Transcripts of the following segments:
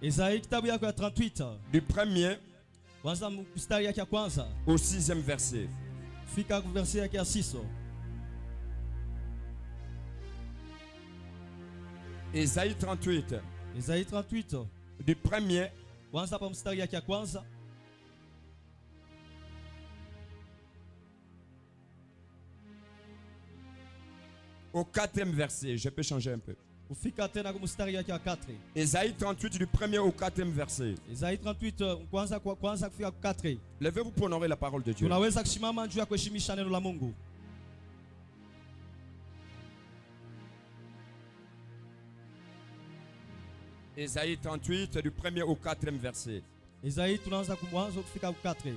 Isaïe kitabu yako ya 38 du 1er kwanza mstari yake ya kwanza au 6e verset. fika verset yake ya 6. Isaïe 38 Isaïe 38 du 1er kwanza pa mstari yake ya kwanza au 4e verset. Je peux changer un peu. kufika tena kwa mstari yake ya 4. Isaïe 38 du 1er au 4e verset. Isaïe 38 kwanza kufika kwa 4. Levez-vous pour honorer la parole de Dieu. Tunaweza kusimama juu ya kuheshimisha neno la Mungu. Isaïe 38 du 1er au 4e verset. Isaïe tunaanza kumwanzo kufika kwa 4.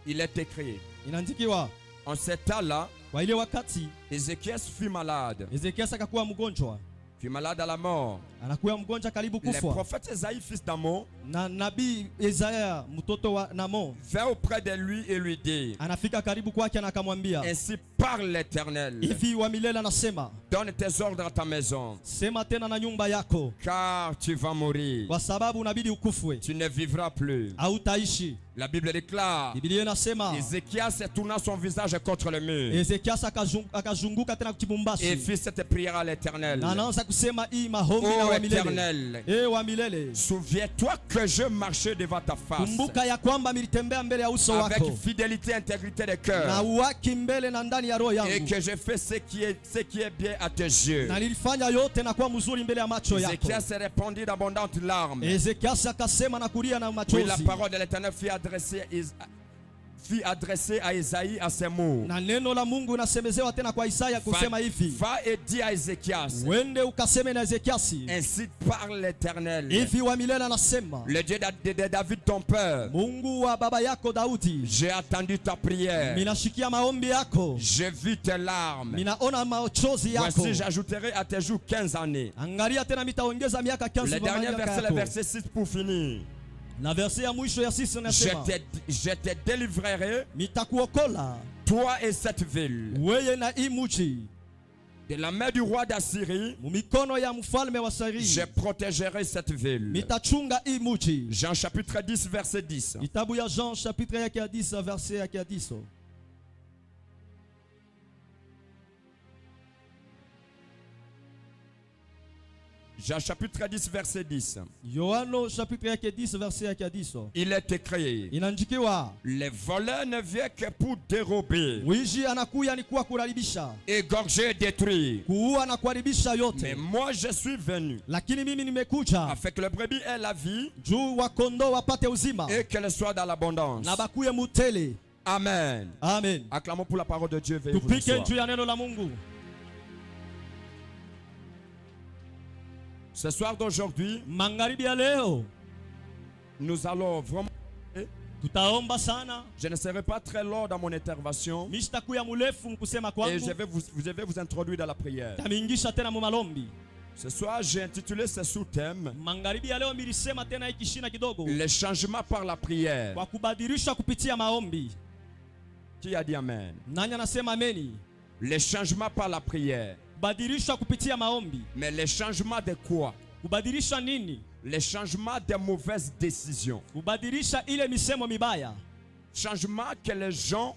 Il est écrit: Inaandikiwa en ce temps-là, kwa ile wakati Ézéchias fut malade. Ezekias akakuwa mgonjwa. Fut malade à la mort. Anakuwa mgonjwa karibu Le kufa. prophète Esaïe, fils d'Amon, Na nabii Isaya mtoto wa Namon vint auprès de lui et lui dit: anafika karibu kwake na akamwambia, ainsi parle l'Éternel, hivi wa milele anasema, donne tes ordres à ta maison, sema tena na nyumba yako, car tu vas mourir. kwa sababu unabidi ukufwe, Tu ne vivras plus. hautaishi. La Bible déclare: Biblia inasema Ézéchias tourna son visage contre le mur Ezekias akazunguka tena et kukibumbashi fit cette prière à l'Éternel: na anaanza kusema hii maombi na ô wa milele. Éternel, Wa milele, souviens-toi que je marchais devant ta face kumbuka ya kwamba nilitembea mbele ya uso avec wako fidélité et intégrité de na cœur, uwaki mbele na ndani ya roho et yangu, que je fais ce qui est bien à tes yeux. na nilifanya yote na kuwa mzuri mbele ya macho yako. Ézéchias se répandit d'abondantes larmes. Ezekias akasema na kulia na Puis la machozi, parole de l'Éternel fut adressée à Isaïe à ces mots: na neno la Mungu inasemezewa tena kwa Isaya kusema hivi, va et dis à Ézéchias, wende ukaseme na Ezekiasi, ainsi parle l'Éternel, hivi wa milele anasema, le Dieu de David ton père, Mungu wa baba yako Daudi, j'ai attendu ta prière, minashikia maombi yako, j'ai vu tes larmes. minaona machozi yako. Voici, j'ajouterai à tes jours 15 années. Angalia tena mitaongeza miaka 15 Le kwa dernier miaka verset, le yako. verset 6 pour finir. Na verse ya mwisho ya 6 inasema, Je te délivrerai, mitakuokola toi et cette ville, weye na hii mji de la main du roi d'Assyrie. mumikono ya mfalme wa Sari, Je protégerai cette ville. mitachunga hii mji. Jean chapitre 10 verset 10. Kitabu ya Jean chapitre yake ya 10 verse yake ya 10. Jean chapitre 10 verset 10. Yohano chapitre yake 10 verse yake ya 10. Il est écrit: Inaandikiwa, les voleurs ne viennent que pour dérober, mwizi anakuya ni kuwa kuharibisha, égorger, détruire. kuua na kuharibisha Mais yote, moi je suis venu lakini mimi nimekuja afin que le brebis ait la vie juu wakondoo wapate uzima et qu'elle soit dans l'abondance. na bakuye mutele. Amen. Amen. Acclamons pour la parole de Dieu. Veuillez vous Tupike asseoir. juu ya neno la Mungu. Ce soir d'aujourd'hui, Magharibi ya leo nous allons vraiment. tutaomba sana. Je ne serai pas très long dans mon intervention Mimi sitakuya murefu mkusema et kwangu, je vais vous introduire dans la prière. tamingisha tena mu malombi. Ce soir, j'ai intitulé ce sous-thème: Magharibi ya leo milisema tena hiki shina kidogo, les changements par la prière. kwa kubadilisha kupitia maombi. Qui a dit amen? Nani anasema ameni? Les changements par la prière. Kubadilisha kupitia maombi. Mais les changements de quoi? Kubadilisha nini? Les changements de mauvaises décisions. Kubadilisha ile misemo mibaya. Changements que les gens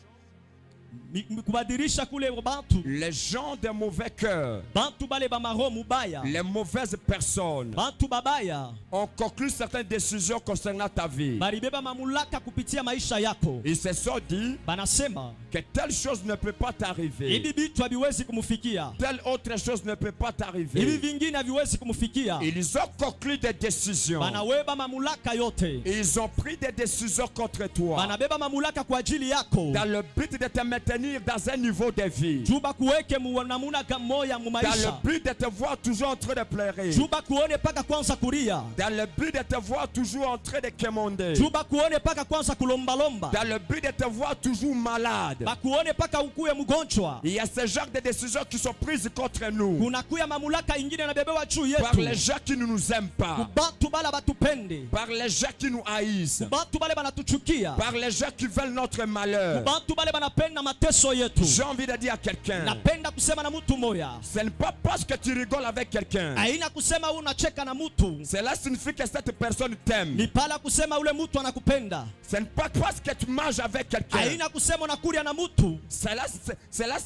Kubadilisha kule bantu, les gens de mauvais cœur, bantu bale ba maroho mubaya, les mauvaises personnes bantu babaya ont conclu certaines décisions concernant ta vie. balibeba mamulaka kupitia maisha yako. Ils se sont dit Banasema que telle chose ne peut pas t'arriver, hivi vitu haviwezi kumfikia, telle autre chose ne peut pas hivi t'arriver. vingine haviwezi kumfikia. Ils ont conclu des décisions. Banaweba mamulaka yote, Ils ont pris des décisions contre toi banabeba mamulaka kwa ajili yako, dans le but de te maintenir dans un niveau de vie, juba kuweke namuna moya mu dans maisha, le but de te voir toujours en train de pleurer, juba kuone paka kwanza kulia, dans le but de te voir toujours en train de quémander, juba kuone paka kwanza kulombalomba, dans le but de te voir toujours malade, bakuone paka ukuwe mgonjwa. Il y a ce genre de décisions qui sont prises contre nous Kunakuya mamulaka ingine nabebewa juu par les yetu. gens qui ne nous aiment pas, Kubatu bala batupende. par les gens qui nous haïssent, Kubatu bale banatuchukia. par les gens qui veulent notre malheur. Kubatu bale banapenda mateso yetu. J'ai envie de dire à quelqu'un, Napenda kusema na mtu moya. ce n'est pas parce que tu rigoles avec quelqu'un, Haina kusema unacheka na mtu. cela signifie que cette personne t'aime. Ni pala kusema ule mtu anakupenda. Ce n'est pas parce que tu manges avec quelqu'un, Haina kusema unakulia na mtu. cela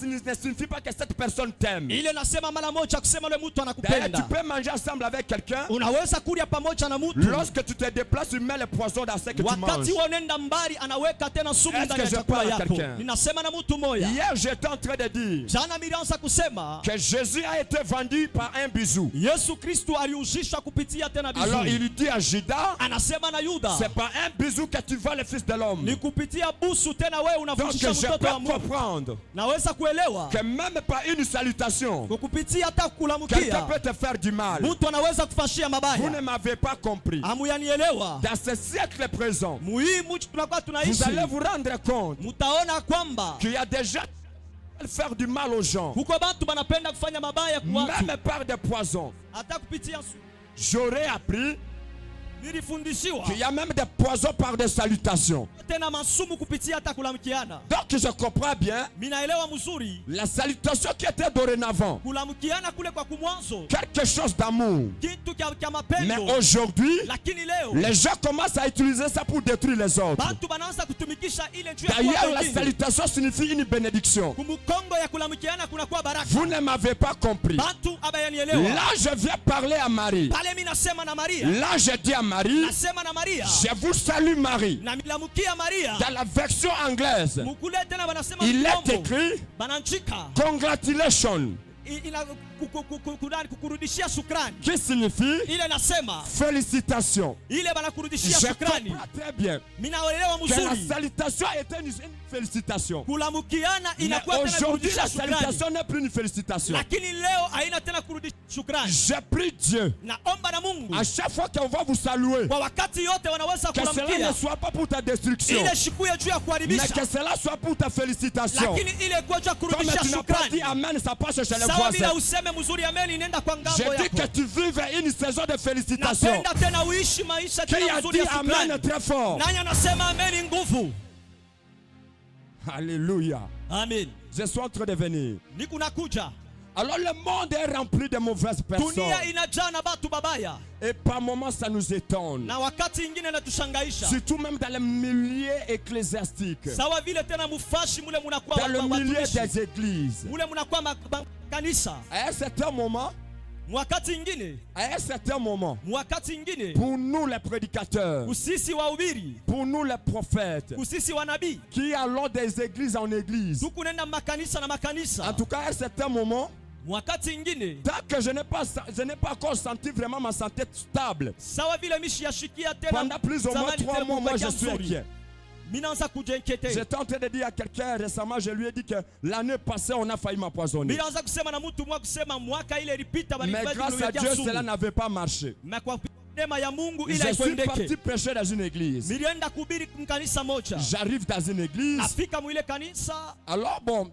ne signifie pas que cette personne t'aime. Ile nasema mara moja kusema ule mtu D'ailleurs, anakupenda. tu peux manger ensemble avec quelqu'un. Unaweza kulia pamoja na mtu. Lorsque tu te déplaces, tu mets le poison dans ce que tu manges. Wakati unaenda mbali anaweka tena sumu Est-ce ndani ya que je chakula parle à yako. quelqu'un? Ninasema na mtu moya. Hier, j'étais en train de dire Jana nilianza kusema que Jésus a été vendu par un bisou. Yesu Kristo aliuzishwa kupitia tena Alors bizuri. il dit à Judas, Anasema na Yuda, c'est par un bisou que tu vois le Fils de l'homme. ni kupitia busu tena wewe Donc unavunjisha je mtoto peux wa Mungu. comprendre Naweza kuelewa que même par une salutation, kukupitia hata quelqu'un kulamukia peut te faire du mal. mtu anaweza kufashia Vous ne mabaya. m'avez pas compris. Hamuyanielewa. Dans ce siècle présent, Muhimu tunakuwa vous tunaishi. allez vous rendre compte Mutaona kwamba qu'il y a des gens qui veulent faire du mal aux gens, kuko bantu banapenda kufanya mabaya kwa watu. même par des poisons. Hata kupitia su. J'aurais appris Nilifundishiwa qu'il y a même des poisons par des salutations. tena masumu kupitia hata kulamkiana. Donc je comprends bien Minaelewa mzuri la salutation qui était dorénavant. kulamkiana kule kwa kumwanzo Quelque chose d'amour. kitu kya Mais mapendo, aujourd'hui, lakini leo les gens commencent à utiliser ça pour détruire les autres. bantu banaanza kutumikisha ile njia ya D'ailleurs, kuwa la wengine. salutation signifie une bénédiction. Kumukongo ya kulamkiana kunakuwa baraka. Vous ne m'avez pas compris. Bantu abayanielewa. Là, je viens parler à Marie. Pale mimi nasema na Maria. Là, je dis à Marie, Nasema na Maria. je vous salue Marie. Na milamukia Maria. Dans la version anglaise, Mukule tena banasema il est mkombo. écrit Bananchika. congratulations, Ina kukurudishia shukrani. qui signifie Ile nasema félicitations. ile banakurudishia Je shukrani. comprends très bien Minaelewa que la mzuri. salutation était une félicitation. Kulamukiana Mais inakuwa tena aujourd'hui, kurudisha la shukrani. salutation n'est plus une félicitation. Lakini leo haina tena kurudisha shukrani. Je prie Dieu, Naomba na Mungu à chaque fois qu'on va vous saluer, kwa wakati yote wanaweza que cela ne kulamkia. soit pas pour ta destruction, Ile shikuye juu ya mais kuharibisha. que cela soit pour ta félicitation. Lakini ile kwa juu ya Comme kurudisha tu n'as pas dit shukrani. Amen, ça passe chez les Sawa bila voisins. useme mzuri amen inaenda kwa ngambo Je dis yako. que tu vives une saison de félicitations. Napenda tena uishi maisha Qui tena a mzuri dit ya Amen shukrani. très fort? Nani anasema amen nguvu? Alléluia. Amen. Je suis en train de venir. Niko nakuja. Alors le monde est rempli de mauvaises personnes. Dunia inajaa na batu babaya. Et par moments ça nous étonne. Na wakati ingine natushangaisha. Surtout même dans le milieu ecclésiastique. Sawa vile tena mufashi mule munakuwa Dans le milieu watumishi. des églises. Mule munakuwa kanisa. À un certain moment, Mwakati ingine. Mwakati ingine, pour nous les prédicateurs, Kusisi wahubiri. pour nous les prophètes, Kusisi wanabii. qui allons des églises en église, Tukunenda makanisa na makanisa. en tout cas à un certain moment, Mwakati ingine. tant que je n'ai pas encore senti vraiment ma santé stable, Sawa vile mishi yashikia tena. pendant plus ou moins zamani 3 tena mois, moi je kupatia suis mzuri. inquiet. Minaanza kujenkete. J'étais en train de dire à quelqu'un récemment, je lui ai dit que l'année passée, on a failli m'empoisonner. Minaanza kusema na mtu mwa kusema mwaka ile ilipita Mais grâce à Dieu, cela n'avait pas marché. Na kwa neema ya Mungu ile Je suis parti ikwendeke. prêcher dans une église. Milienda kuhubiri mkanisa moja. J'arrive dans une église. Nafika mwile kanisa. Alors bon,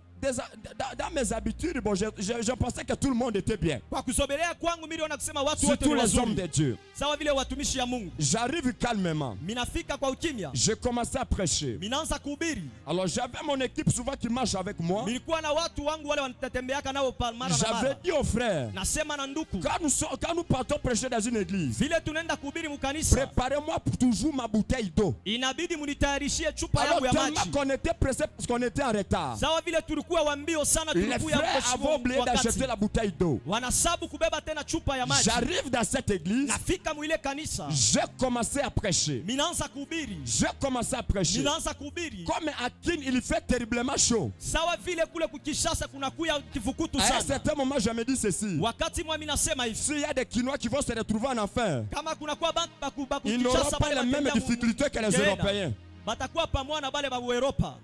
dans mes habitudes, bon, je pensais que tout le monde était bien. Kwa kusogelea kwangu miliona kusema watu wote Surtout ni les hommes wazuri. de Dieu. Sawa vile watumishi ya Mungu. J'arrive calmement. Minafika kwa ukimya. J'ai commencé à prêcher. Minaanza kuhubiri. Alors j'avais mon équipe souvent qui marche avec moi. Nilikuwa na watu wangu wale wanatembeaka nao mara na mara. J'avais dit aux frères, Nasema na nduku. quand nous partons prêcher dans une église, Vile tunaenda kuhubiri mkanisa. préparez-moi pour toujours ma bouteille d'eau. Inabidi munitayarishie chupa Alors yangu ya tellement maji. qu'on était pressé parce qu'on était en retard. Sawa vile tulikuwa wambio sana Les tulikuwa frères avaient oublié d'acheter la bouteille d'eau. wanasabu kubeba tena chupa ya maji. J'arrive dans cette église. Nafika mwile kanisa. J'ai commencé à prêcher. Minaanza kuhubiri. J'ai commencé à prêcher. Minaanza kuhubiri. Comme à Kin, il fait terriblement chaud. Sawa vile kule kukishasa kunakuya kifukutu À un sana. certain moment, je me dis ceci. Wakati mwa minasema hivi. S'il y a des Quinois qui vont se retrouver en enfer, Kama kunakuwa bantu ils n'auront pas les mêmes difficultés que les Européens. Batakuwa pamoja na bale ba Europa.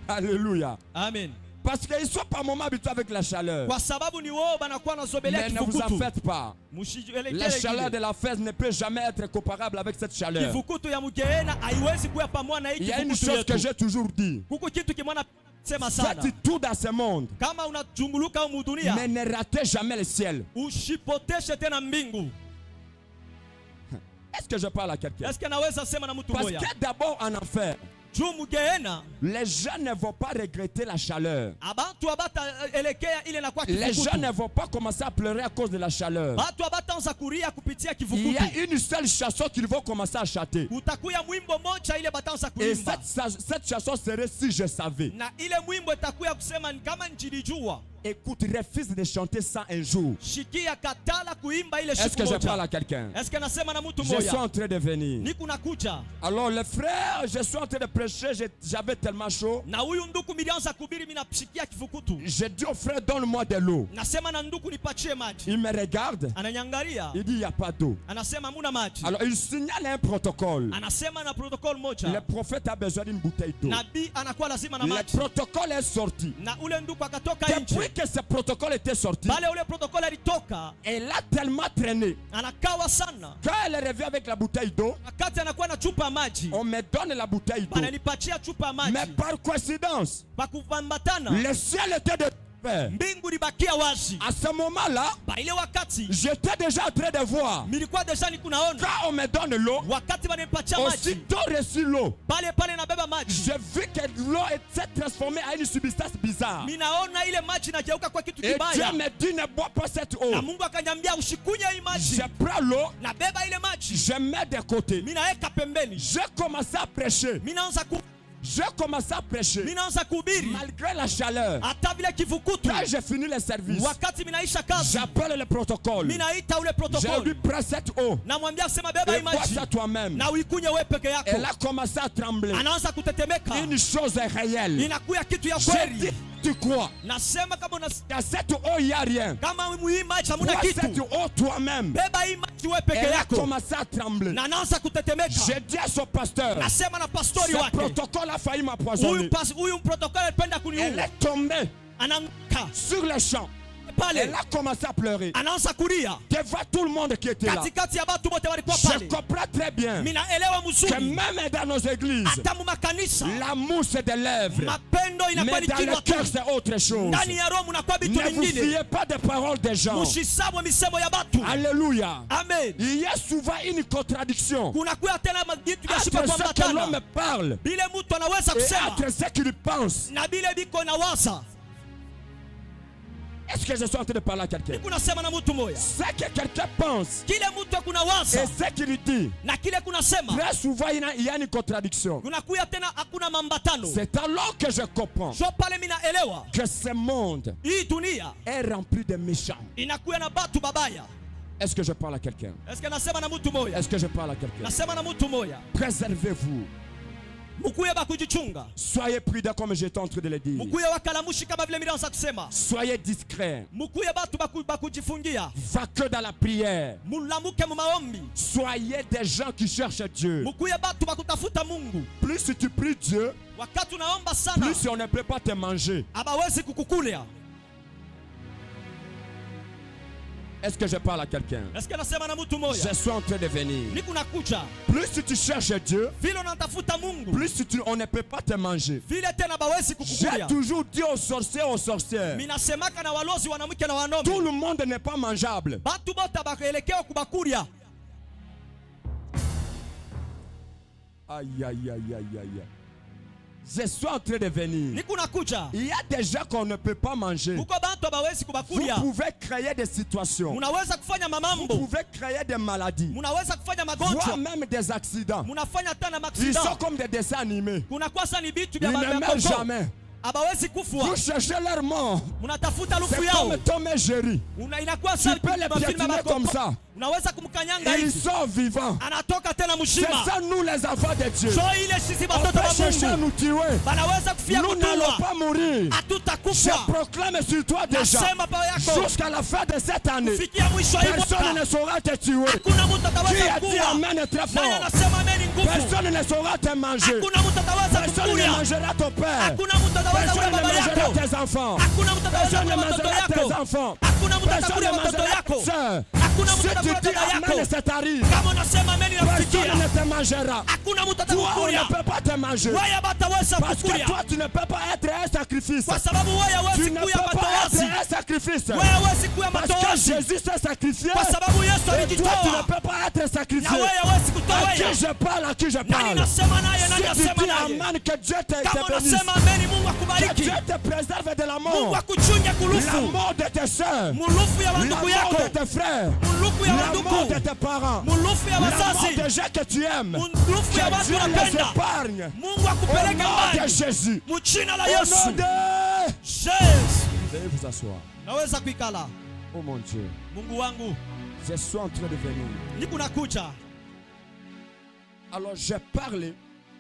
Alléluia. Amen. Parce qu'ils ne sont pas moment habitués avec la chaleur. kwa sababu ni wao banakuwa nazogelea Mais ne vous en kivukutu. faites pas. Mushielekele La chaleur de kile. la fête ne peut jamais être comparable avec cette chaleur. Kivukutu ya Mugeena haiwezi kuwa pamoja na hii Il y a une kivukutu chose que yetu. j'ai toujours dit. Kuko kitu kimwana sema sana. Faites tout dans ce monde, Kama unachunguluka au mudunia, mais ne ratez jamais le ciel. ushipoteshe tena mbingu. Est-ce que je parle à quelqu'un? Eske naweza sema na mtu Parce moya? que d'abord en enfer, Juu Mugeena, les gens ne vont pas regretter la chaleur. abantu abata elekea ile na kwa Les gens kivukutu. ne vont pas commencer à pleurer à cause de la chaleur. Batu abataanza kuria kupitia Il y a kivukutu. une seule chanson qu'ils vont commencer à chanter. Kutakuya mwimbo moja ile bataanza Et kuimba. cette chanson serait Si je savais. Na ile mwimbo itakuya kusema ni kama njilijua. Écoute, refuse de chanter ça un jour. Shikia katala kuimba ile Est-ce siku que je parle moja. à quelqu'un? Est-ce que nasema na mtu Je suis moya? en train de venir. Niku nakuja. Alors les frères, je suis en train de prêcher, j'avais tellement chaud. Na huyu nduku milianza kubiri mimi napshikia kifukutu. J'ai dit au frère, donne-moi de l'eau. Nasema na nduku nipatie maji. Il me regarde, Ananyangalia. il dit, il n'y a pas d'eau. Anasema hamuna maji. Alors il signale un protocole. Anasema na protocol Le moja. prophète a besoin d'une bouteille d'eau. Nabii anakuwa lazima na Le maji. protocole est sorti. Na ule nduku akatoka Depuis nje. que ce protocole était sorti, Pale ule protocol alitoka, elle a tellement traîné. anakawa sana. Quand elle revient avec la bouteille d'eau, Wakati anakuwa na chupa ya maji, on me donne la bouteille d'eau. bananipatia chupa ya Mais maji. par coïncidence, Pakuvambatana, le ciel était de paix. mbingu libakia wazi. À ce moment-là, Ba ile wakati j'étais déjà en train de voir. nilikuwa deja niko naona. Quand on me donne l'eau, Wakati bananipatia maji, aussitôt reçu l'eau, pale pale nabeba maji. j'ai vu que l'eau était transformée en une substance bizarre. Minaona ile maji inageuka kwa kitu Et Dieu kibaya. me dit, ne bois pas cette eau. Na Mungu akaniambia usikunywe hii maji. Je prends l'eau, Nabeba ile maji. je mets de côté. Minaweka pembeni. J'ai commencé à prêcher. J'ai commencé à prêcher. Minaanza kuhubiri. Malgré la chaleur. Hata vile kivukutu. Quand j'ai fini le service, Wakati minaisha kazi, j'appelle le protocole. minaita ule J'ai protocol. lui prends cette eau. Namwambia sema beba Et hii bois maji ça toi-même. na uikunywe wewe peke yako. Elle a commencé à trembler. Anaanza kutetemeka. Une chose est réelle. Inakuya kitu ya J'ai kweli. dit, tu crois. Nasema kama Dans cette eau, il n'y a rien. kama hii maji hamuna Bois cette kitu, eau toi-même. beba hii maji wewe peke Elle a yako. commencé à trembler. Na anaanza kutetemeka. J'ai dit à son pasteur, Nasema na pastori ce wake, protocole a failli m'empoisonner. huyu protokoli alipenda Elle kuniua. est tombée Anaanguka sur le champ. pale, Elle a commencé à pleurer. anaanza kulia Devant tout le monde qui était là. katikati ya watu wote walikuwa Je pale. comprends très bien Minaelewa que mzuri, même dans nos églises, hata mu makanisa l'amour c'est des lèvres. mapendo inakuwa Mais ni dans kinywa le tu. cœur c'est autre chose. Ndani ya roho mnakuwa vitu Ne vous vingine. fiez pas des paroles des gens. Mushisabwe misemo ya batu. Alléluia. Amen. Il y a souvent une contradiction Kunakuwa tena vitu vya shipa entre ce que l'homme kuambatana. parle Bile mtu anaweza et kusema entre ce qu'il pense. na bile biko nawaza. Est-ce que je suis en train de parler à quelqu'un? Kunasema na mtu moya. Ce que quelqu'un pense Kile mtu et kunawaza ce qu'il dit, na kile kunasema très souvent il y a une contradiction. kunakuya tena hakuna mambatano. C'est alors que je comprends So pale minaelewa que ce monde hii dunia est rempli de méchants. inakuya na batu babaya. Est-ce que je parle à quelqu'un? Est-ce que nasema na mtu moya? Est-ce que je parle à quelqu'un? Nasema na mtu moya. Préservez-vous. Mukuye bakujichunga. Soyez prudents comme j'étais en train de le dire. Mukuye wakalamushi kama vile milianza kusema. Soyez discrets. Mukuye batu bakujifungia. Va que dans la prière. Mulamuke mu maombi. Soyez des gens qui cherchent Dieu. Mukuye batu bakutafuta Mungu. Plus tu pries Dieu, Wakati unaomba sana, plus on ne peut pas te manger. abawezi kukukulia. Est-ce que je parle à quelqu'un? Est-ce que nasema na mtu moya? Je suis en train de venir. Niko nakuja. Plus tu cherches Dieu, Vile unatafuta Mungu, plus on ne peut pas te manger. vile tena bawezi J'ai kukukulia. toujours dit aux sorciers, aux sorcières, Minasemaka na walozi wanamke na wanaume. tout le monde n'est pas mangeable. Batu bote bakaelekea kubakulia. Aïe, aïe, aïe, aïe, aïe. Je suis en train de venir. Niko nakuja. Il y a des gens qu'on ne peut pas manger. Kuko bantu bawezi Vous kubakulia. pouvez créer des situations. Munaweza kufanya Vous mamambo. pouvez créer des maladies. Munaweza kufanya Voire magonjwa. même des accidents. Munafanya tena Ils sont maksida. comme des dessins animés. Kunakuwa sasa ni vitu Ils vya ne meurent bakoko. jamais. Abawezi Vous kufua. cherchez leur mort. Munatafuta C'est lufu yao. comme Tom et Jerry. Inakuwa Tu sasa peux les piétiner comme ça. Unaweza kumkanyanga Ils hivi. sont vivants. Anatoka tena C'est mshima. ça nous les enfants de Dieu. So ile sisi On batoto peut ba chercher à Mungu. nous tuer. Banaweza kufia Nous n'allons kutulwa. pas mourir. Je Hatutakufa. proclame sur toi déjà. Nasema pa yako. Jusqu'à la fin de cette année, Kufikia mwisho wa hii personne mwaka. ne saura te tuer. Hakuna mtu Qui ataweza a dit kuwa. amen très Naye fort? anasema amen nguvu. Personne ne saura te manger. Hakuna mtu ataweza Personne ne kukulia. mangera ton père. Hakuna mtu ataweza kula Personne ne baba mangera yako. tes enfants. Hakuna mtu ataweza Personne kula ne watoto mangera tes yako. enfants. Hakuna mtu Personne atakula ne watoto mangera yako. tes soeurs. Hakuna mtu Si tu atakula dis dada yako. amen, ça t'arrive. Kama unasema amen inakufikia. Personne ne te mangera. Hakuna mtu Toi, on atakukulia. ne peut pas te manger. Wewe bataweza Parce que kukulia. toi, tu ne peux pas être un sacrifice. Kwa sababu wewe Tu hawezi ne kuya peux pas matoazi. être un sacrifice. Wewe hawezi kuya Parce que matoazi. Jésus s'est sacrifié. Kwa sababu Yesu Et toi, tu ne alijitoa. peux pas être sacrifié. Na wewe hawezi kutoa À qui wewe. je parle, à qui je Nani parle. nasema naye, nani Si tu nasema dis naye? amen, que Dieu te Kama bénisse. unasema amen, Mungu Que akubariki. Dieu te préserve de la Mungu mort. akuchunge La kulufu. mort de tes soeurs. Mulufu ya La wandugu mort yako. de tes frères. Mulufu ya La mort de wandugu. tes parents. Mulufu ya La mort wazazi. des gens que tu aimes. Mulufu ya Que watu Dieu les unapenda. épargne. Mungu Au akupeleke nom de mbali. Jésus. Mjina la Au Yesu. nom de... Jésus. Veuillez vous asseoir. Naweza kuikala. Oh mon Dieu. Mungu wangu, Je suis en train de venir. niko nakuja. Alors j'ai parlé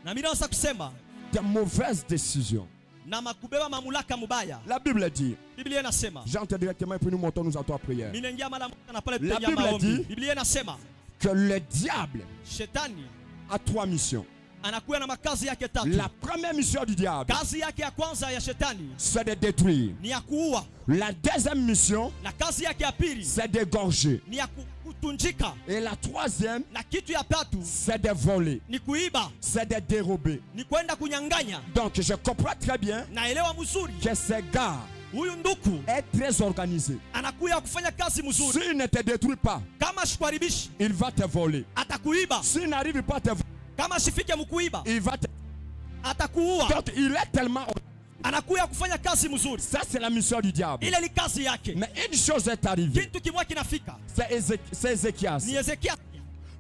Na mimi naweza kusema de mauvaises décisions. na makubeba mamlaka mubaya. La Bible dit, Biblia inasema. j'entre directement et puis nous montons nous en toi prière, Mimi naingia mara moja na pale La tutengia Bible maombi. dit- Biblia inasema que le diable shetani a 3 missions. anakuwa na makazi yake tatu. La première mission du diable, Kazi yake ya kwanza ya shetani c'est de détruire. ni ya kuua, La deuxième mission, na kazi yake ya pili c'est d'égorger. ni ya kutunjika, Et la troisième, na kitu ya tatu c'est de voler. ni kuiba, C'est de dérober. ni kwenda kunyang'anya. Donc je comprends très bien Naelewa mzuri que ce gars huyu nduku est très organisé. anakuya kufanya kazi mzuri. S'il ne te détruit pas, Kama shikuharibishi il va te voler. atakuiba. S'il n'arrive pas à te voler, Kama shifike mkuiba il va te... atakuua. Donc il est tellement... Anakuya kufanya kazi mzuri. Ça c'est la mission du diable. Ile ni kazi yake. Mais une chose est arrivée. Kitu kimwa kinafika C'est Ézéchias. ni Ezekia.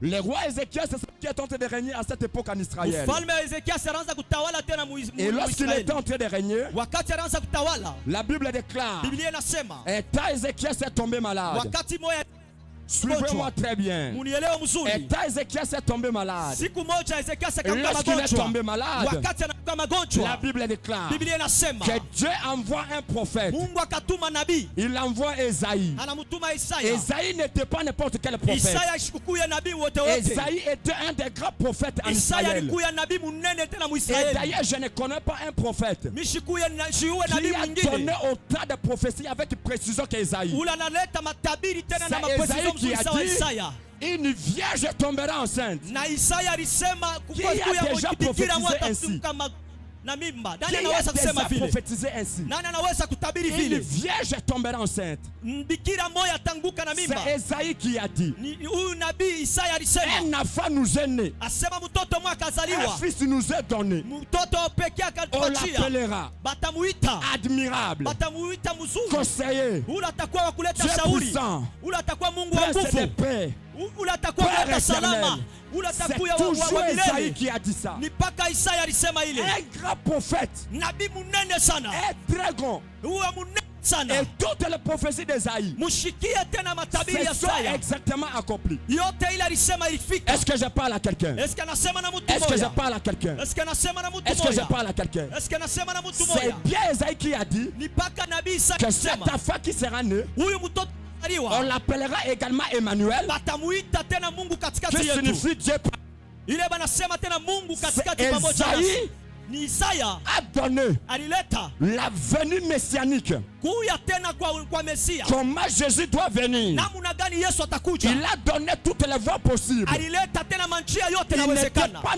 Le roi Ézéchias, c'est celui qui est en train de régner à cette époque en Israël. Ufalme wa Ezekia anaanza kutawala tena Et lorsqu'il Israeli. était en train de régner, Wakati anaanza kutawala, la Bible déclare, Biblia inasema étant Ézéchias est tombé malade. wakati moja, Suivez-moi très bien. munielewe mzuri, Étant Ézéchias est tombé malade. siku moja Ezekia akaanguka Lorsqu'il est magonjwa. tombé malade, Wakati anaanguka la magonjwa, Bible déclare Biblia inasema que Dieu envoie un prophète. Mungu akatuma nabii, Il envoie Esaïe. anamtuma Isaya. Esaïe n'était pas n'importe quel prophète. Isaya ashikukuya nabii wote wote. Esaïe était un des grands prophètes en Isaya Israël. alikuya nabii munene tena Et muisraeli. d'ailleurs, je ne connais pas un prophète Mishikuye shiuwe qui nabii a mwingine donné autant de prophéties avec précision qu'Esaïe. ule analeta matabiri tena na C'est maprecision Esaïe qui mzuri a sawa dit, Isaya. une vierge tombera enceinte. Na Isaya alisema Qui a déjà bikira prophétisé mwatafuka na mimba. Qui Nani a anaweza déjà kusema vile? prophétisé ainsi? Nani anaweza kutabiri Une vile? vierge tombera enceinte. Bikira moja atanguka na mimba. C'est Esaïe qui a dit, Huyu nabii Isaya alisema, un enfant nous est né, asema mtoto mwa un akazaliwa, fils nous est donné. mtoto pekee On akatuachia, l'appellera batamuita admirable, batamuita mzuri, conseiller, ule atakuwa wa kuleta Dieu shauri, puissant, ule atakuwa Mungu wa prince de nguvu, paix. ule atakuwa Père kuleta salama, éternel. ule C'est atakuwa toujours wa Esaïe milele. qui a dit ça. Ni mpaka Isaya alisema ile. Un grand prophète, Nabii munene sana, un très grand. huwa munene sana. Et toutes les prophéties d'Esaïe Mushikie tena matabiri ya se sont Isaya. exactement accomplies. Yote ile alisema ilifika. Est-ce que je parle à quelqu'un? Est-ce que anasema na mtu Est-ce que je moja? parle à quelqu'un? Est-ce que anasema na mtu Est-ce que je moja? parle à quelqu'un? Est-ce que anasema na mtu C'est moja? bien Esaïe qui a dit Ni mpaka nabii Isaya que cet alisema enfant qui sera né, huyu mtoto on aliwa l'appellera également Emmanuel, batamuita tena Mungu katikati qui yetu. signifie Dieu. Ile banasema tena Mungu katikati C'est pamoja nasi. Esaïe Ni Isaya a donné alileta la venue messianique. kuya tena kwa Mesia. Comment Jésus doit venir? Namna gani Yesu atakuja? Il a donné toutes les voies possibles. Alileta tena manjia yote Il n'était inawezekana. pas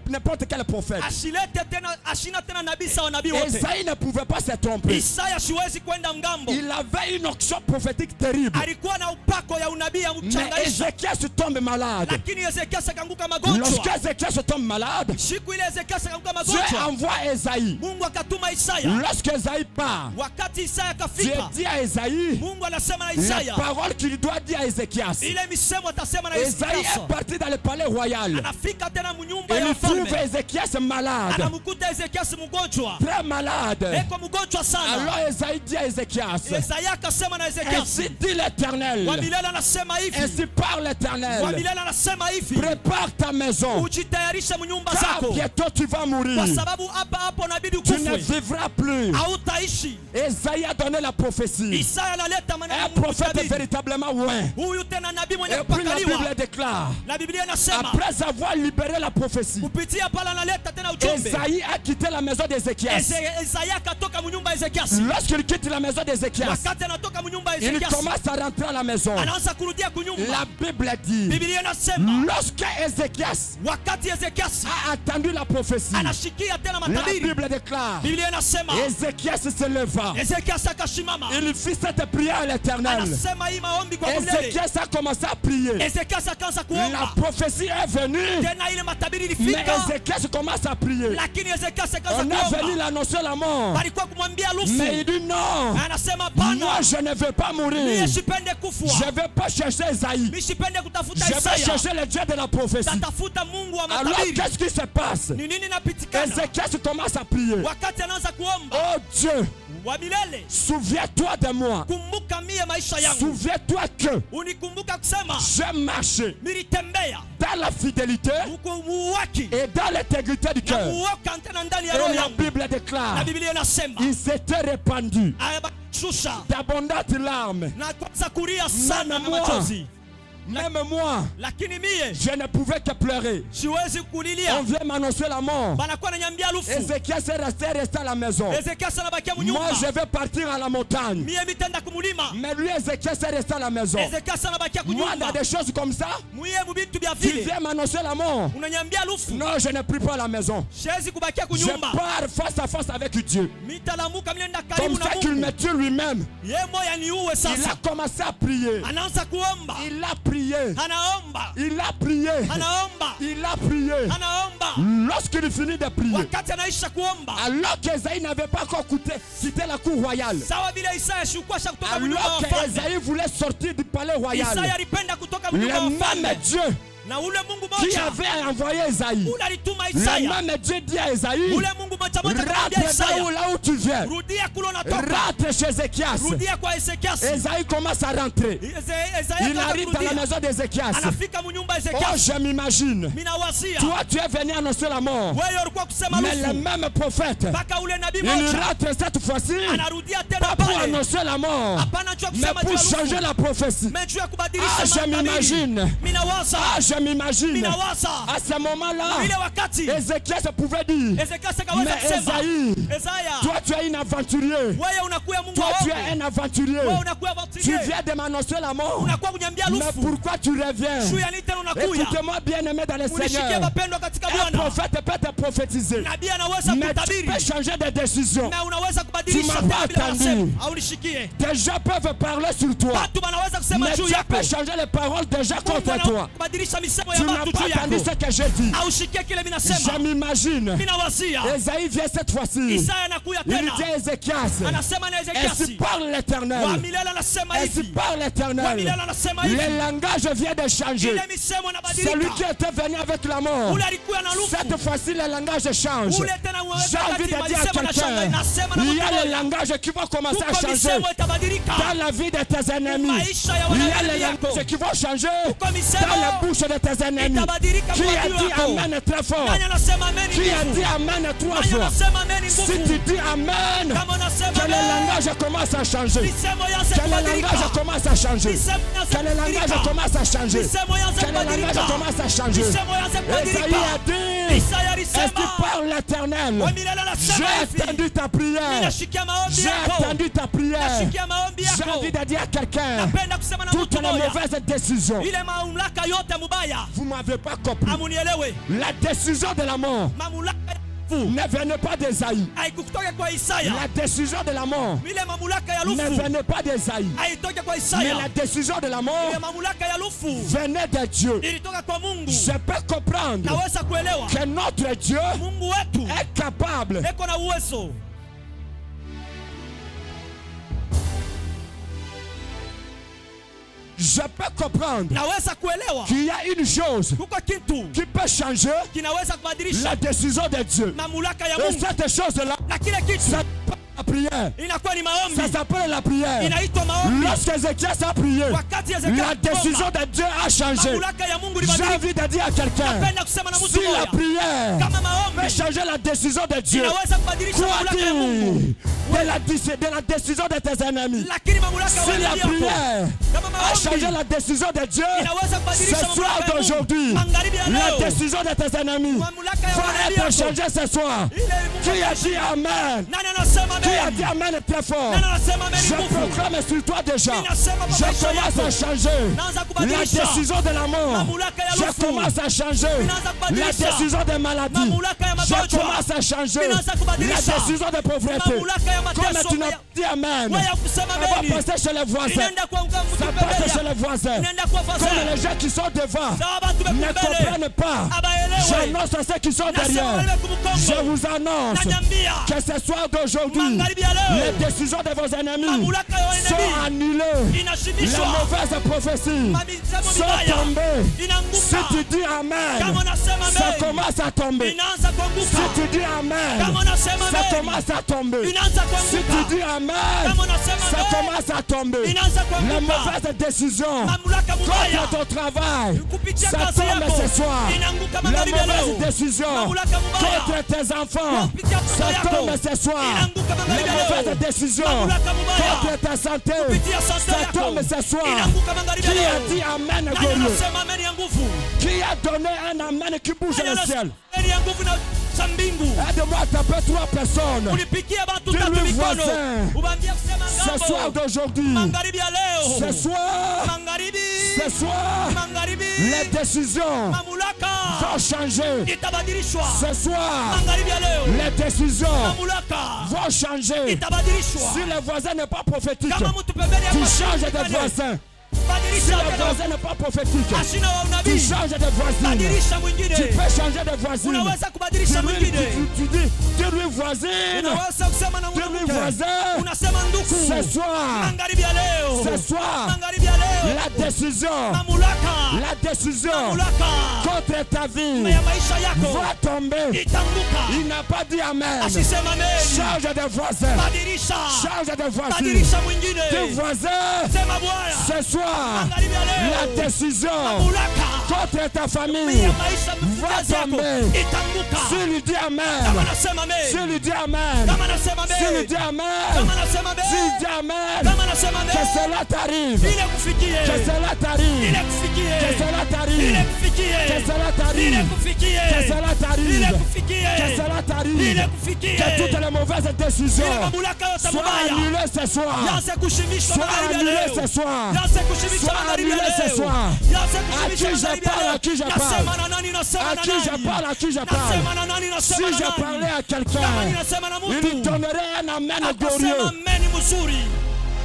n'importe quel prophète. Ashilete tena ashina tena nabii sawa nabii wote. Esaïe ne pouvait pas se tromper. Isaya siwezi kwenda ngambo. Il avait une onction prophétique terrible. Alikuwa na upako ya unabii ya Mais mchanganisha. Ézéchias tombe malade. Lakini Ezekia akaanguka magonjwa. Lorsqu'Ézéchias tombe malade, Siku ile Ezekia akaanguka Dieu magonjwa. envoie Esaïe. Mungu akatuma Isaya. Lorsqu'Ésaïe part, Wakati Isaya Dieu akafika, dit à Esaïe Mungu anasema na les Isaya. paroles qu'il doit dire à Ézéchias. Ile misemo atasema na Esaïe Ezekia. est parti dans le palais royal. Anafika tena mnyumba Il ya trouve mfalme. Ézéchias malade, Anamkuta Ezekia mgonjwa. très malade. Eko mgonjwa sana. Alors Esaïe dit à Ézéchias, Isaya akasema na Ezekia. ainsi dit l'Éternel, Wa milele anasema hivi. ainsi parle Wa l'Éternel, milele anasema hivi. prépare ta maison, Ujitayarishe mnyumba car zako. bientôt tu vas mourir. Kwa sababu hapa hapo inabidi Tu ne ukufe. vivras plus. Hautaishi. Esaïe a donné la prophétie. Isaya analeta maneno ya Un Mungu prophète kutabiri. véritablement loin. Huyu tena nabii mwenye Et puis la kupakaliwa. Bible déclare, Na Biblia inasema après avoir libéré la prophétie, kupitia pale analeta tena ujumbe. Esaïe a quitté la maison d'Ézéchias. Isaya akatoka mnyumba ya Ezekiasi. Lorsqu'il quitte la maison d'Ézéchias, Wakati anatoka mnyumba ya il Ezekiasi, commence à rentrer à la maison. anaanza kurudia kunyumba. La Bible dit, Biblia inasema lorsque Ézéchias wakati Ezekiasi a entendu la prophétie, anashikia tena la matabiri. Bible déclare, Biblia inasema Ézéchias se leva. Ezekiasi akashimama. Il fit cette prière à l'Éternel. Anasema hii maombi kwa milele. Ézéchias a commencé à prier. Ezekiasi akaanza La kuomba. prophétie est venue, Tena ile matabiri mais ilifika. Ézéchias commence à prier. Lakini Ezekiasi akaanza On est venu kuomba. l'annoncer la mort. Walikuwa kumwambia lufu. Mais il dit non, Anasema moi hapana. je ne veux pas Mimi mourir. sipende kufwa. Je ne vais pas chercher Esaïe. Mimi sipende Je kutafuta vais Isaya. chercher le Dieu de la prophétie. Tatafuta Mungu wa Alors matabiri. qu'est-ce qui se passe? Ni nini napitikana? Ézéchias commence à prier. Wakati anaanza kuomba Oh Dieu, wa milele, souviens-toi de moi. kumbuka mie maisha yangu. Souviens-toi que Unikumbuka kusema j'ai marché nilitembea dans la fidélité muwaki et dans l'intégrité du na cœur. kuoka tena ndani ya roho Et la yangu. Bible Na déclare, Biblia inasema il s'était répandu ayabashusha d'abondantes larmes. na kwanza kulia sana Même na moi, machozi, même moi, lakini mie je ne pouvais que pleurer. siwezi On kulilia. vient m'annoncer la mort. Banakuwa nanyambia lufu. Ézéchias est resté à la maison. Ezekiasi anabakia Moi, munyumba, je vais partir à la montagne. mie mitenda kumulima. Mais lui, Ézéchias est resté à la maison. Ezekiasi anabakia Moi, dans kunyumba. des choses comme ça, Mwiye mubintu bya tu vile viens m'annoncer la mort. unanyambia lufu. Non, je ne prie pas à la maison. Siwezi kubakia Je kunyumba. pars face à face avec Dieu. Mitalamuka mnenda Comme karibu na ça qu'il me Mungu. tue lui-même. Ye moya niuwe Il a sasa. commencé à prier. Anaanza kuomba. Il a prié. Anaomba. Il a prié. Anaomba. Il a prié. Anaomba. Lorsqu'il finit de prier, Wakati anaisha kuomba. alors qu'Esaïe n'avait pas encore quitté la cour royale, Sawa vile Isaya shukwasha kutoka mnyumba alors wa wafalme. qu'Esaïe voulait sortir du palais Isaya royal, alipenda kutoka le mnyumba wa même wafalme. Dieu Na ule Mungu qui moja avait envoyé Esaïe, ule alituma le Isaya. même Dieu dit à Esaïe, Ule Mungu moja moja akamwambia rentre Isaya, là où tu viens, rudia kule unatoka. rentre chez Ézéchias. Rudia kwa Ezekiasi. Esaïe commence à rentrer. Isaya Il arrive dans la akarudia. maison d'Ézéchias. Anafika mnyumba Oh, Ezekiasi. je m'imagine. Minawazia. Toi, tu es venu annoncer la mort. Wewe ulikuwa kusema Mais le lufu. même prophète, Mpaka ule nabii il moja rentre cette fois-ci, anarudia tena pas pour pale. annoncer la mort, Hapana jua mais kusema juu pour ya lufu. changer la prophétie. Mais juu ya kubadilisha Ah, je matabiri. m'imagine. Minawaza. Ah, je m'imagine. Minawaza. À ce moment-là, Ile wakati Ézéchias pouvait dire, Ezekiasi akaweza mais kusema, Esaïe, Isaya, toi tu es un aventurier. wewe unakuwa Mungu Toi wa tu uongo. es un aventurier. Wewe unakuwa Tu aventurier. viens de m'annoncer la mort. Unakuwa kunyambia Mais lufu. pourquoi tu reviens? Juu ya nini tena unakuya? Écoutez-moi bien aimé dans le Unishikie Seigneur. mapendo katika Un Bwana. prophète peut te prophétiser. Nabii anaweza Mais tu kutabiri. peux changer de décision. Na unaweza Tu kubadilisha m'as tena pas bila entendu. kusema. Au nishikie. Des gens peuvent parler sur toi. Watu wanaweza kusema Mais juu Dieu yako. peut changer les paroles des gens Mungu contre toi. anaweza kubadilisha misemo ya Tu n'as watu pas juu entendu yako. ce que j'ai dit. Au shikie kile Je minasema. m'imagine. Minawazia. Esaïe vient cette fois-ci. Isaya anakuya Il tena. dit à Ézéchias, Anasema na ainsi Ezekiasi. parle Wa l'Éternel. milele anasema Ainsi hivi. parle Wa l'Éternel. milele anasema hivi. Le langage vient de changer. Ile misemo Celui inabadilika. qui était venu avec la mort, Ule alikuwa na lufu. cette fois-ci le langage change. Ule tena uweka J'ai envie kati de dire à malisemo na shanga quelqu'un, inasema na il y a mtu le mmoja. langage qui va commencer à Kuko changer misemo itabadilika. dans la vie de tes ennemis. Maisha ya Il y a wanadamu les yako. langages qui vont changer Kuko dans misemo la bouche de tes ennemis. itabadilika Qui kwa a juu dit yako. Amen très fort? Nani anasema amen Qui a nguvu? dit Amen trois Nani fois? anasema amen Si nguvu? tu dis Amen, Kama unasema que le amen, langage commence à changer. misemo yanze Que le kubadilika. langage commence à changer. Misemo yanze Que le langage kubadilika. commence à changer. Misemo yanze Que le langage kubadilika. commence à changer. Misemo yanze Esaïe kubadilika. a dit, Isaya est-ce alisema, que parle l'Éternel? wa milele anasema J'ai hivi. entendu ta prière. Ninashikia maombi J'ai yako. entendu ta prière. Nashikia maombi J'ai yako. envie de dire à quelqu'un, Napenda kusema na toutes mtu les moja. mauvaises décisions, Ile mamlaka yote mubaya. vous ne m'avez pas compris. Amunielewe. La décision de la mort Mamlaka ya lufu ne venait pas d'Esaïe. haikutoka kwa Isaya. La décision de la mort Ile mamlaka ya ne lufu venait pas d'Esaïe. haitoka kwa Mais Isaya. la décision de la mort Ile mamlaka ya lufu venait de Dieu. ilitoka kwa Mungu. Je peux comprendre Naweza kuelewa que notre Dieu Mungu wetu est capable eko na uwezo. je peux comprendre Naweza kuelewa qu'il y a une chose kuko kitu qui peut changer kinaweza kubadilisha la décision de Dieu. mamlaka ya Et Mungu, cette chose-là, na kile kitu ça s'appelle la prière. inakuwa ni maombi, Ça s'appelle la prière. inaitwa maombi. Lorsque Ézéchias a prié, Wakati la Ezekiel décision de Dieu a changé. mamlaka ya Mungu Mungu J'ai libadilike. envie de dire à quelqu'un, Napenda kusema na mtu si la moja. prière Kama maombi peut changer la décision de Dieu, inaweza kubadilisha mamlaka ya Mungu. crois-tu de la décision de tes ennemis? Lakini mamlaka ya Si la wale yako. prière Kama a changé maombi la décision de Dieu, inaweza ce kubadilisha soir mamlaka ya d'aujourd'hui, Mungu. Magharibi ya la leo. décision de tes ennemis Mamlaka ya va wale être yako. changée ce soir. Ile Mungu Qui a dit Amen? Nani anasema Qui a amen? dit Amen très fort? Nani anasema amen Je nguvu? proclame sur toi déjà. Ninasema Je kwa maisha commence yako. à changer Naanza la kubadilisha. décision de la mort. Mamlaka ya Je lufu. commence à changer Ninaanza la kubadilisha. décision des maladies. Mamlaka ya Je magonjwa. commence à changer Ninaanza la kubadilisha. décision de pauvreté. Mamlaka ya Comme mateso. tu n'as dit Amen, Wewe kusema on va amen. passer chez les voisins. Inaenda kwa mtu Ça pembeni passe yako. chez les voisins. Inaenda kwa Comme fasa. les gens qui sont devant Sawa bantu ne bekumbele. comprennent pas. Abaelewe. J'annonce à ceux qui sont Nasema derrière. wale kumkongo. Je vous annonce Nanyambia. que ce soir d'aujourd'hui, Magharibi ya leo. les décisions de vos ennemis Mamlaka ya sont enemy. annulées. Les Inashibishwa. mauvaises prophéties Mamisemo sont mibaya. tombées. Si Inaanguka. tu dis Amen, Kama unasema ça amen. commence à tomber. Inaanza Si kuanguka. tu dis Amen, Kama unasema ça amen. commence à tomber. Inaanza Si tu kuanguka. dis Amen, Kama unasema ça amen. commence à tomber. Inaanza Les kuanguka. mauvaises décisions Mamlaka mubaya. contre ton travail, Kupitia ça kazi tombe yako. ce soir. Inaanguka Les magharibi ya mauvaises leo. décisions Mamlaka mubaya. contre tes enfants, Kupitia ça mtoto yako. tombe ce soir. Inaanguka Les magharibi ya leo. mauvaises décisions Mamlaka mubaya. contre ta santé, Kupitia santé ça yako. tombe ce soir. Inaanguka magharibi Qui ya a leo. dit Amen Nani glorieux? anasema amen ya nguvu? Qui a donné un Amen qui bouge Nani le anasema ciel? amen ya nguvu na za mbingu? Aide-moi à taper 3 personnes. Ulipikia watu Dis-lui tatu mikono. voisin. Ubaambia kusema Ce soir ngambo. d'aujourd'hui, Magharibi ya leo. ce soir, Magharibi. ce soir, Magharibi. les décisions Mamlaka vont changer. itabadilishwa. Ce soir, Magharibi ya leo. les décisions Mamlaka vont changer. itabadilishwa. Si le voisin n'est pas prophétique, Kama mtu pembeni tu yako changes de asikane. voisin. Si Badilisha le tena. voisin n'est pas prophétique, Ashina wa tu unabii. changes de voisine. Badilisha Tu mwingine. peux changer de voisine. Unaweza kubadilisha Dis-lui, mwingine. tu dis, dis-lui voisine. Unaweza kusema na Dis-lui mwanamke. voisin. Unasema ndugu. Ce soir, Magharibi ya leo. ce soir, Magharibi ya leo. la décision, Mamlaka. la décision Mamlaka contre ta vie ya maisha yako va tomber. itanguka. Il n'a pas dit Amen. Asisema amen. Change de voisin. Badilisha. Change de voisine. Badilisha mwingine. Tes voisins, Sema Bwana. ce soir, Magharibi ya leo. la décision Mamlaka contre ta ya famille maisha va mzazi yako tomber. itanguka. Si lui dit Kama Amen, nasema si amen. lui dit Amen, Kama nasema si lui amen. dit Amen, Kama nasema si lui amen. dit Amen, Kama nasema que amen. cela t'arrive, Ile kufikie. que cela t'arrive, Ile kufikie. que cela Ile t'arrive, kufikie. que cela Ile t'arrive, kufikie. que cela Ile t'arrive, kufikie. que cela Ile t'arrive, kufikie. que toutes les mauvaises Ile décisions mamlaka yote soient mabaya. annulées ce soir, Yaanze kushimishwa soient magharibi ya annulées leo. ce soir. Yaanze kushimishwa Sois magharibi ya annulé ce leo. soir. Yaanze À qui kushimishwa je magharibi ya parle, leo. à qui je Nasema parle, na nani, nasema à na qui je nani. parle, à qui je parle. Nasema na nani, Si nasema na je nani. parlais à Kama quelqu'un, ninasema na il lui mtu. donnerait un Amen Atasema glorieux. amen mzuri.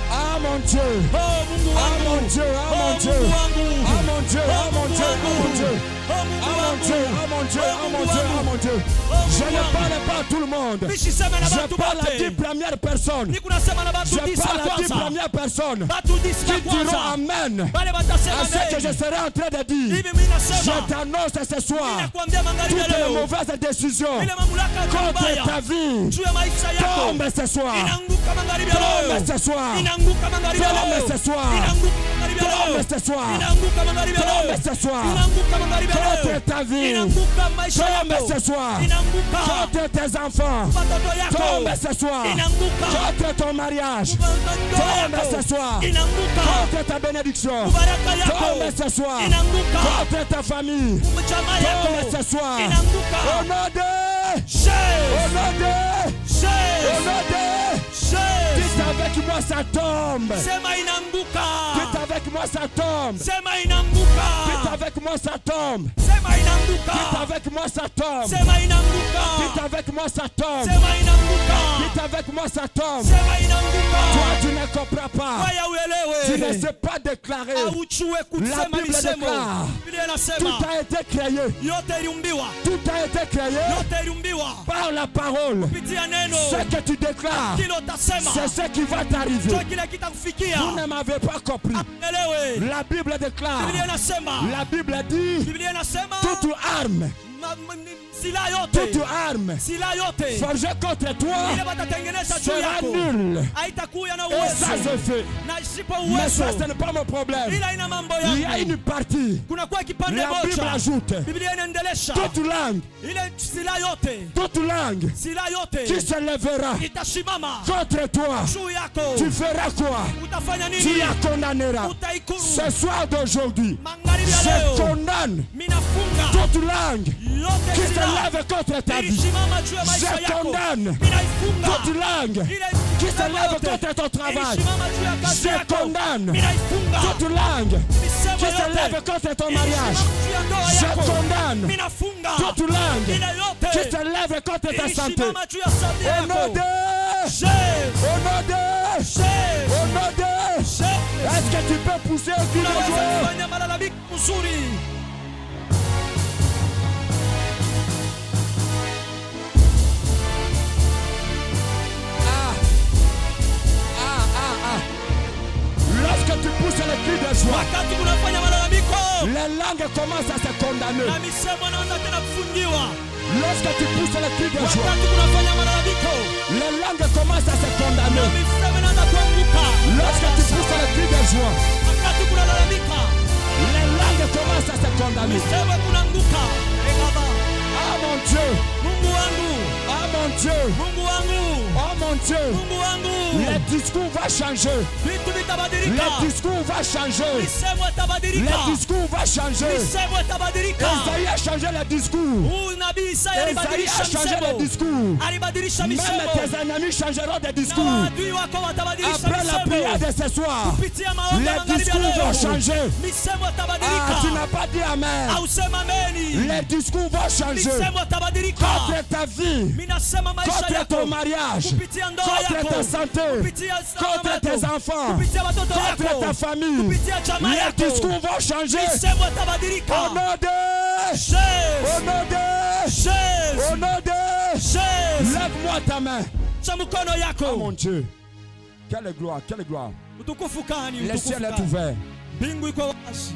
Ah mon Dieu, Oh Mungu ah wangu. mon Dieu, ah Oh mon Dieu, Mungu wangu. ah mon Dieu, ah mon Dieu, ah mon Dieu. Oh Mungu Ah mon wangu. Dieu, ah mon Dieu, ah mon Dieu, ah mon Dieu. Je ne parle pas à tout le monde. Nishiseme na Je watu parle à 10 wote. premières personnes. Niko nasema na watu Je 10 parle wa à 10 kwanza. premières personnes Watu 10 qui wa diront kwanza. Amen Wale watasema à ce que je amen. serai en train de dire. Hivi mimi Je nasema. t'annonce ce soir Ninakuambia magharibi ya toutes les leo. mauvaises décisions Ile mamlaka ya contre mbaya. ta vie Juu ya maisha yako. tombe ce soir. Inaanguka magharibi ya Tombe leo. ce soir. Inaanguka magharibi ya Tombe leo. ce soir. Inaanguka magharibi ya leo. Tombe ce soir. Inaanguka magharibi ya leo. Tombe ce soir. Inaanguka magharibi ya Contre leo. ta vie. Inaanguka maisha Tombe yako. ce soir. Inaanguka Contre tes enfants. watoto yako. Tombe ce soir. Inaanguka Contre ton mariage. ndoa Tombe yako. ce soir. Inaanguka Contre ta bénédiction. baraka yako. Tombe ce soir. Inaanguka Contre ta famille. jamaa yako. Tombe ce soir. Inaanguka. Au nom de. Au Chef. nom de. Au Chef. nom de. Chef. Dites avec moi ça tombe. Sema inaanguka. Dites avec moi ça tombe. Sema inaanguka. Dites avec moi ça tombe. Sema inaanguka. Dites avec moi ça tombe. Sema inaanguka. Dites avec moi ça tombe. Sema inaanguka. Dites avec moi ça tombe. Sema inaanguka. Toi tu ne comprends pas. Waya Tu ne uelewe. sais pas déclarer. Auchue La kusema Bible misemo. déclare. Biblia Tout inasema a été créé. yote iliumbiwa. Tout a été créé Yote iliumbiwa. par la parole. Kupitia neno. Ce que tu déclares, Kile utasema. c'est ce qui va t'arriver. Ndio kile kitakufikia. Vous ne m'avez pas compris. Elewe. La Bible déclare. Biblia inasema. La Bible dit Biblia inasema toute arme silaha yote, toute arme silaha yote forgée contre toi ile watatengeneza juu sera yako nulle haitakuwa na et sans uwezo, effet. na isipo Mais uwezo ça, ce n'est pas mon problème. ila ina mambo Il y a yangu. une partie. Kuna kwa kipande La Bible moja ajoute Biblia inaendelesha toute langue, ile silaha yote, toute langue silaha qui yote se lèvera itasimama contre toi. juu yako. Tu feras quoi? Utafanya Tu nini? la condamneras. Utaikuru. Ce soir d'aujourd'hui, Magharibi ya je leo condamne minafunga toute langue yote qui se silaha lève contre ta vie. ilisimama juu ya maisha Je yako, condamne minaifunga toute langue ile qui se misemo lève yote contre ton travail. ilisimama juu ya kazi Je yako, condamne minaifunga toute langue misemo qui se yote lève contre ton mariage. ilisimama juu ya ndoa Je yako, condamne minafunga toute langue ile yote qui se lève contre ta santé. ilisimama juu ya sabia Au nom yako. de... Je, Au nom de... je, Au nom de... je. Est-ce que tu peux pousser un cri de Unaweza joie? kufanya malalamiko mzuri. Lorsque tu pousses le cri de joie, Wakati unafanya malalamiko les langues commencent à se condamner. na misemo inaanza tena kufungiwa. Lorsque tu pousses le cri de joie, Wakati unafanya malalamiko les langues commencent à se na condamner. misemo inaanza kuanguka. Lorsque tu pousses le cri de joie, Wakati kunalalamika les langues commencent à se condamner. misemo kunaanguka. Baba, Ah mon Dieu, Mungu wangu, ah mon Dieu, Mungu wangu, oh mon Dieu, Mungu wangu. le discours va changer. Vitu vitabadilika. Le discours va changer. Misemo itabadilika. Le discours va changer. Misemo itabadilika. Isaïe a changé le discours. Huyu nabii Isaya Isaïe alibadilisha a changé le misemo. discours. Alibadilisha Même misemo. tes ennemis changeront de Na discours. maadui wako watabadilisha Après la prière misemo. de ce soir, Kupitia maombi ya les magharibi ya discours leo. vont changer. Misemo Ah, tu itabadilika. n'as pas dit amen. Ausema ameni. Les discours vont changer. Misemo itabadilika. Contre ta vie, Minasema maisha contre yako. ton mariage, Kupitia ndoa contre yako. ta santé, Kupitia contre salama tes yako. enfants, Kupitia watoto contre yako. ta famille. Kupitia chama Les yako. discours vont changer. Misemo itabadilika. Au nom de... Au Jesus. nom de... Jesus. Au nom de... Jesus. Lève-moi ta main. Cha mkono Oh yako. mon Dieu. Quelle gloire, quelle gloire. Utukufu kani, Le utukufu ciel est kani. ouvert. Mbingu iko wazi.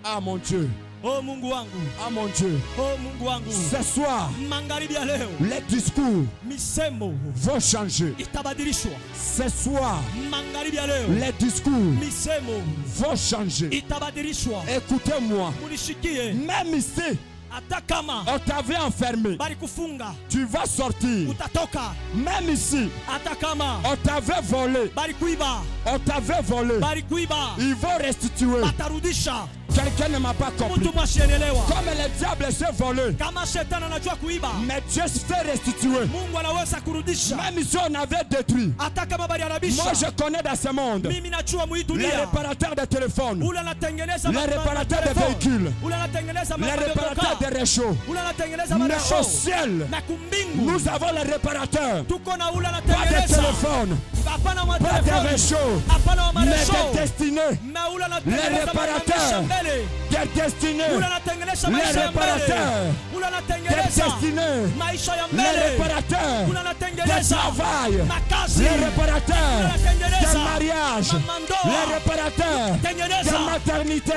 Ah mon Dieu. Oh Mungu wangu. Ah mon Dieu. Oh Mungu wangu. Ce soir, Magharibi ya leo les discours misemo vont changer. itabadilishwa. Ce soir, Magharibi ya leo les discours misemo vont changer. itabadilishwa. Écoutez-moi. Munishikie, Même ici, hata kama on t'avait enfermé. bali kufunga Tu vas sortir. utatoka. Même ici, Hata kama on t'avait volé. bali kuiba, On t'avait volé. bali kuiba Ils vont restituer. batarudisha. Quelqu'un ne m'a pas compris. Mtu mwashielewa. Comme le diable s'est volé, Kama shetani anajua kuiba, mais Dieu se fait restituer. Mungu anaweza kurudisha. Même si on avait détruit. Hata kama bali Moi, harabisha. je connais dans ce monde Mimi najua mwi les dunia. réparateurs de téléphone, Ule anatengeneza les réparateurs de véhicules, Ule anatengeneza les réparateurs de réchauds. Ule anatengeneza Mais maresho. au ciel, Na kumbingu nous avons les réparateurs. tuko na ule Pas de anatengeneza. téléphone, Hapana wa pas de telefoni. réchauds, Hapana wa mais maresho. des destinés. Na ule Les anatengeneza réparateurs. mbele. Des destinés. Ule anatengeneza Les maisha ya mbele. réparateurs. Ule Des anatengeneza destinés. maisha ya Les mbele. réparateurs Ule de anatengeneza travail. makazi. Les réparateurs Ule anatengeneza de mariage. mandoa. Les réparateurs Tengeneza de maternité.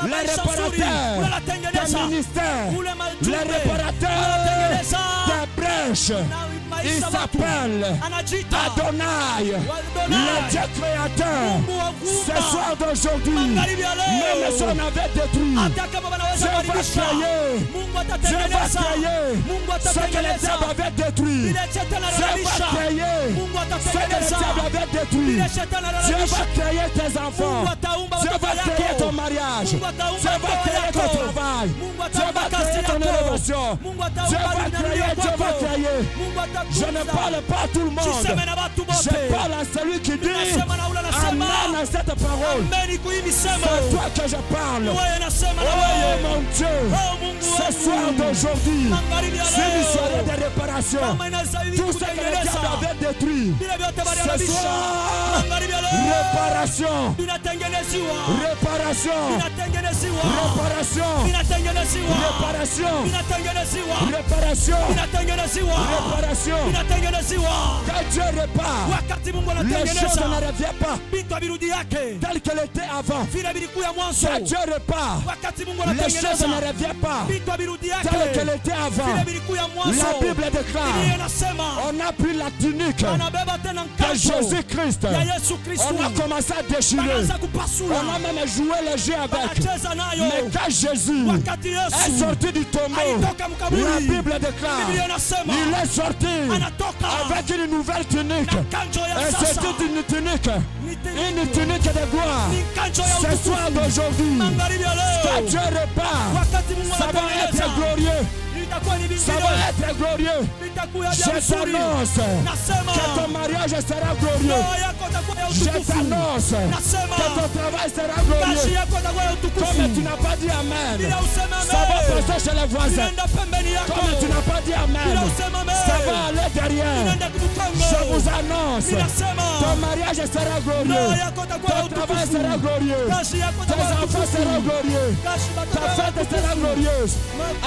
Les maisha nzuri. Ule réparateurs anatengeneza de ministère. ule Les majumbe. Ule réparateurs anatengeneza des brèches. na Il maisha watu. s'appelle Anajiita Adonai, Adonai. le Dieu créateur. Mungu wa Ce kuumba. soir d'aujourd'hui, Magharibi ya leo. même si on avait détruit, Hata kama wanaweza Dieu va kubadilisha. créer. Mungu Dieu va atatengeneza. créer Mungu ce que le atatengeneza. diable avait détruit. Vile shetani Dieu va anarudisha. créer Mungu ce que le atatengeneza. diable avait détruit. Vile shetani Dieu anarudisha. va créer tes enfants. Mungu ataumba Dieu watoto va créer yako. ton mariage. Mungu ataumba Dieu va ndoa créer ton yako. travail. Mungu Dieu ataumba va kazi créer ton yako. élévation. Mungu Dieu ataumba va linamlia créer, Dieu va kwako. créer. Mungu Je ne atatunza. parle pas à tout le monde. Siseme na watu Je wote. parle à celui qui dit Ninasema na ule anasema. Amen à cette parole. Ameni kuimisemo. C'est toi que je parle. Wewe nasema na Oh wewe. mon Dieu. Oh Mungu Ce wangu. soir d'aujourd'hui, Magharibi ya c'est une leo. soirée de réparation. Kama inastahili Tout ce que le kutengeneza. diable avait détruit. Vile vyote bali Ce harabisha. soir, Magharibi ya leo. réparation. Vinatengeneziwa. Réparation. Vinatengeneziwa. Réparation. Vinatengeneziwa. Réparation. Vinatengeneziwa. Réparation. Vinatengeneziwa. Réparation. Vinatengeneziwa. Quand Dieu répare, Wakati Mungu les choses anatengeneza ne reviennent pas vitu havirudi yake tel qu'elle était avant. vile vilikuwa mwanzo. Quand Dieu répare, Wakati Mungu les les choses kutengeneza ne reviennent pas vitu virudi tel yake qu'elle était avant. vile vilikuya mwanzo. La Bible Biblia déclare, inasema on a pris la tunique anabeba tena de mkanjo Jésus-Christ. ya Yesu Kristo, On a commencé à déchirer. banaanza kupasula, On a même joué le jeu avec. banacheza nayo. Mais quand Jésus Wakati est Yesu sorti du tombeau, alitoka la mkaburi, Bible déclare, Biblia inasema il est sorti anatoka avec une nouvelle tunique. na kanjo ya Et sasa. c'était une tunique Ni tunique de gloire. ni kanjo ya Ce soir utukufu. d'aujourd'hui, Magharibi ya quand leo, Dieu repart, wakati Mungu ça va anatengeneza, être glorieux. itakuwa ni Ça vingine, va être glorieux. itakuwa Je vya mzuri. t'annonce Nasema que ton mariage sera glorieux. ndoa yako itakuwa ya Je utukufu. t'annonce Nasema que ton travail sera kazi glorieux. yako itakuwa ya Comme tu utukufu. n'as pas dit Amen, Bila useme ça va amen, passer chez les voisins. inaenda pembeni yako. Comme tu n'as pas dit Amen, Bila useme ça amen, va aller derrière. inaenda kumkongo. Je vous annonce, Ninasema ton mariage sera glorieux. ndoa yako itakuwa ya Ton travail utukufu. sera glorieux. Kazi yako Tes itakuwa ya enfants utukufu. seront glorieux. Kazi Ta itakuwa ya fête sera utukufu. glorieuse.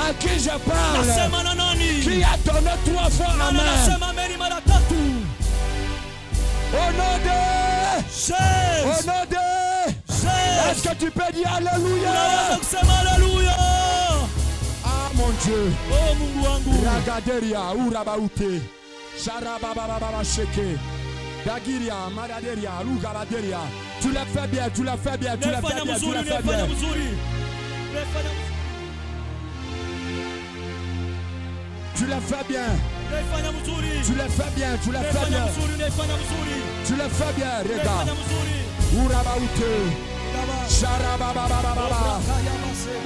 À qui je parle? Nasema na nani? Qui a donné 3 fois Nani Amen? anasema ameni mara tatu? Au nom de... Au Yes. nom de... Yes. Est-ce que tu peux dire Alléluia? Unaweza kusema haleluya. Ah mon Dieu. Oh Mungu wangu. Ragaderia, urabaute. Sharababababa sheke. Dagiria, Magaderia, Lugabaderia. Tu l'as fait bien, tu l'as fait bien, tu l'as fait Unafanya bien, tu mzuri, l'as fait unafanya bien. mzuri. Unafanya Tu l'as fait bien, unafanya mzuri. tu l'as fait bien, tu l'as fait Unafanya bien. mzuri, unafanya mzuri. Tu l'as fait bien, Unafanya regarde. mzuri. Urabaute. Baba. Sharababababa.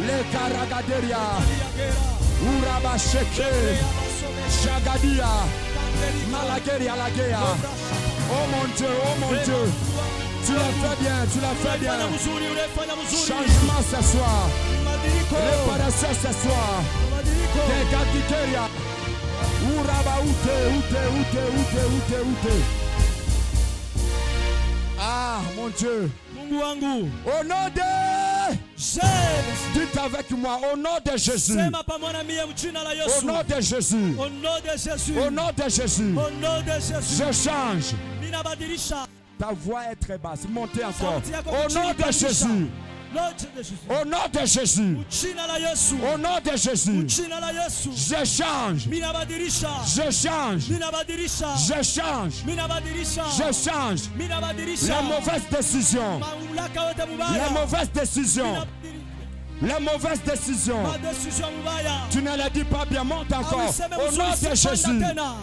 Le Karagaderia. Urabasheke. Shagadia. Malageria, Lagea. Oh mon Dieu, oh mon Dieu. Tu l'as fait bien, tu l'as fait bien. Unafanya mzuri, unafanya mzuri. Changement ce soir. Mabadiliko. Réparation ce soir. Mabadiliko. Degadikeria. Urabaute, ute. Ah, mon Dieu. Mungu wangu. Au nom de... Yes. Dites avec moi, au nom de Jésus. Sema pamoja na mimi jina la Au Yesu. nom de Jésus. Au nom de Jésus. Au nom de Jésus. Au nom de Jésus. Je change. Ninabadilisha. Ta voix est très basse. Montez encore. Sauti yako Au chini, nom de badilisha. Jésus. Lord Jésus. Au nom de Jésus. Jina la Yesu. Au nom de Jésus. Jina la Yesu. Je change. Minabadilisha. Je change. Minabadilisha. Je change. Minabadilisha. Je change. Minabadilisha. La mauvaise décision. Mamlaka yote La mubaya. mauvaise décision. La mauvaise décision. Madecision mubaya. Tu ne le dis pas bien. Monte encore. Amiseme Au nom mzuri de sipanda Jésus. tena.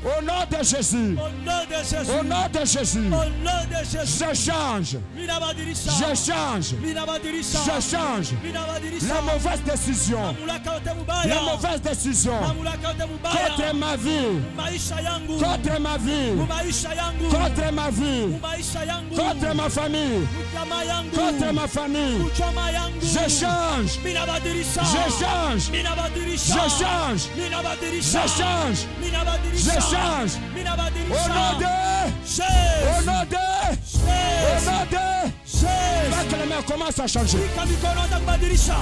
Au nom de Jésus. Au nom de Jésus. Au nom de Jésus. Au nom de Jésus. Je change. Minabadilisha. Je change. Minabadilisha. Je change. Minabadilisha. La mauvaise décision. Mamlaka yote mubaya. La mauvaise décision. Mamlaka yote mubaya. Contre ma vie. Maisha yangu. Contre ma vie. Maisha yangu. Contre ma vie. Maisha yangu. Contre ma famille. Jamaa yangu. Contre ma famille. Chama yangu. Je change. Minabadilisha. Je change. Minabadilisha. Je change. Minabadilisha. Je change. Minabadilisha. Je change. Minabadilisha. Au nom de. Au nom de. Au nom de. Yes. Va que les mains commencent à changer. Shika mikono anza kubadilisha.